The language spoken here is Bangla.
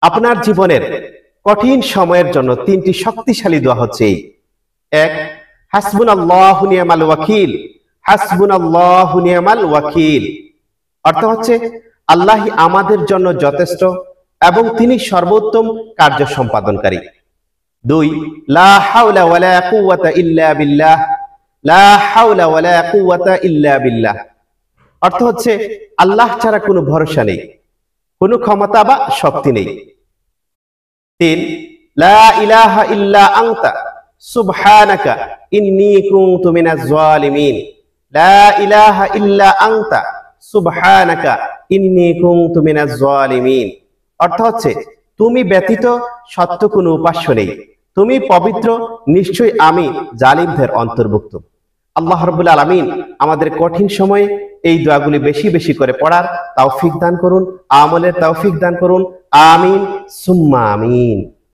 আপনার জীবনের কঠিন সময়ের জন্য তিনটি শক্তিশালী দোয়া হচ্ছে এই। এক, হাসবুনাল্লাহু নি'মাল ওয়াকিল। হাসবুনাল্লাহু নি'মাল ওয়াকিল অর্থ হচ্ছে আল্লাহই আমাদের জন্য যথেষ্ট এবং তিনি সর্বোত্তম কার্য সম্পাদনকারী। দুই, লা হাওলা ওয়ালা কুওয়াতা ইল্লা বিল্লাহ। লা হাওলা ওয়ালা কুওয়াতা ইল্লা বিল্লাহ অর্থ হচ্ছে আল্লাহ ছাড়া কোনো ভরসা নেই, কোনো ক্ষমতা বা শক্তি নেই। তিন, লা ইলাহা ইল্লা আনতা সুবহানাকা ইন্নী কুনতু মিনাজ জালিমিন। লা ইলাহা ইল্লা আনতা সুবহানাকা ইন্নী কুনতু মিনাজ জালিমিন অর্থ হচ্ছে তুমি ব্যতীত সত্য কোনো উপাস্য নেই, তুমি পবিত্র, নিশ্চয়ই আমি জালিমদের অন্তর্ভুক্ত। আল্লাহ রাব্বুল আলামিন আমাদের কঠিন সময়ে এই দোয়াগুলি বেশি বেশি করে পড়ার তৌফিক দান করুন, আমলের তৌফিক দান করুন। আমিন সুম্মা আমিন।